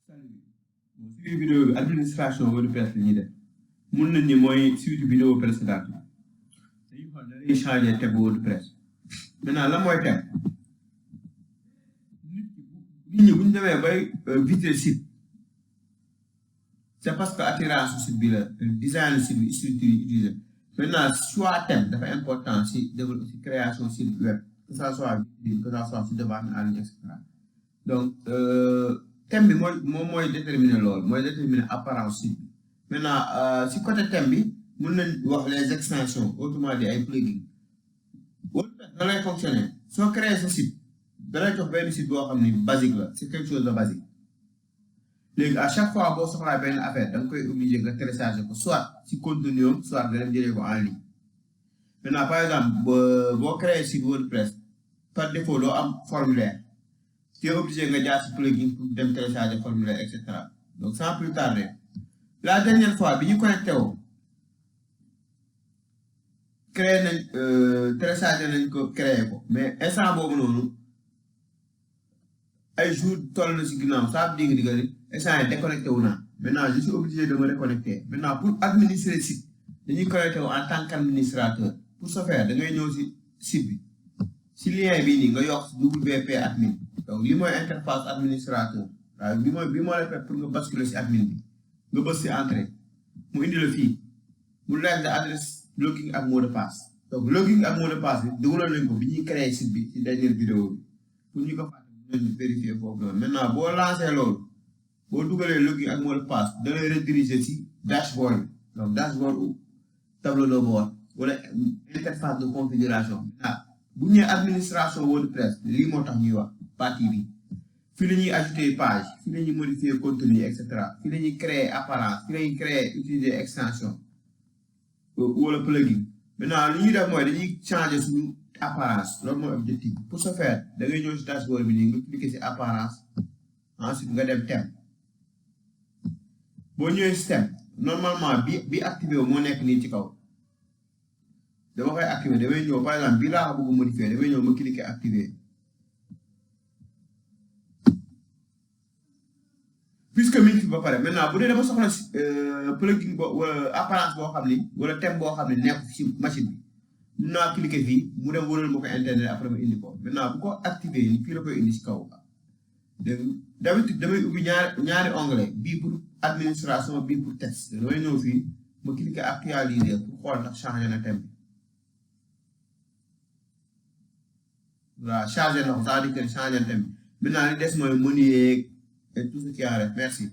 Salut. Bon, suivi vidéo bi administration WordPress la ñuy def mun nañ ni mooy suite vidéo précédente dañuy xool dañuy changer thème WordPress maintenant la mooy thème nit ñi bu ñu demee bay visiter site c'est parce que attirance site bi la design site bi structure yi utilisé maintenant choix thème dafa important si développement si création site web que ça soit site de vente en ligne et cetera donc thème bi mooy déterminer loolu mooy déterminer apparence site bi maintenant si côté thème bi mën nañ wax les extensions autrement dit ay plugins WordPress da lay fonctionner soo créer sa site da lay jox benn site boo xam ni basique la c'est quelque chose de basique léegi à chaque fois boo soxlaa benn affaire da nga koy obligé nga télécharger ko soit si contenu am soit nga dem jëlee ko en ligne maintenant par exemple boo créer site WordPress par défaut doo am formulaire tu es obligé nga jaar si plugin pour dem télécharger formulaire et cetera donc sans plus tarder la dernière fois bi ñu connecté woo créé nañ télécharger nañ ko créé ko mais instant boobu noonu ay jours toll na si ginnaaw ça veut dire que instant yi déconnecté wu naa maintenant je suis obligé de me reconnecter maintenant pour administrer site dañuy connecté wu en tant qu'administrateur pour ce faire da ngay ñëw si site bi si lien bii nii nga yokk WP admin donc lii mooy interface administrateur waaw bi moo lay fekk pour nga basculer si admin bi nga bës si entrée mu indi la fii mu laaj la adresse login ak mot de passe donc login ak mot de passe bi dugaloon nañ ko bi ñuy créer site bi si dernière vidéo bi pour ñu ko fàtte nañ vérifier foofu noonu maintenant boo lancé loolu boo dugalee login ak mot de passe da lay rediriger si dashboard bi donc dashboard ou tableau de bord wala interface de configuration bu ñu nee administration WordPress lii moo tax ñuy wax partie bi fii la ñuy ajouter page fii la ñuy modifier contenu et cetera fii la ñuy créer apparence fii la ñuy créer utiliser extension wala plugin maintenant li ñuy def mooy dañuy changer suñu apparence loolu mooy objectif pour ce faire da ngay ñëw si dashboard bi nii nga cliquer si apparence ensuite nga dem thème boo ñëwee si thème normalement bi activé wu moo nekk nii ci kaw. dama koy activer damay ñëw par exemple bii laa bëgg modifier damay ñëw ma cliquer activer puisque mi ngi fi ba pare maintenant bu dee dama soxla plugin wala apparence boo xam ni wala thème boo xam ne nekk ci machine bi mun naa cliquer fii mu dem wëral ma ko internet après ma indi ko maintenant bu ko activer ni fii la koy indi ci kaw dégg d'habitude damay ubbi ñaari onglet bii pour administration bii pour test damay ñëw fii ma cliquer actualiser pour xool ndax changer na thème bi. Voilà, chargé na ko ça veut dire que changé na thème maintenant li des mooy menu yeeg et tout ce qui en reste merci.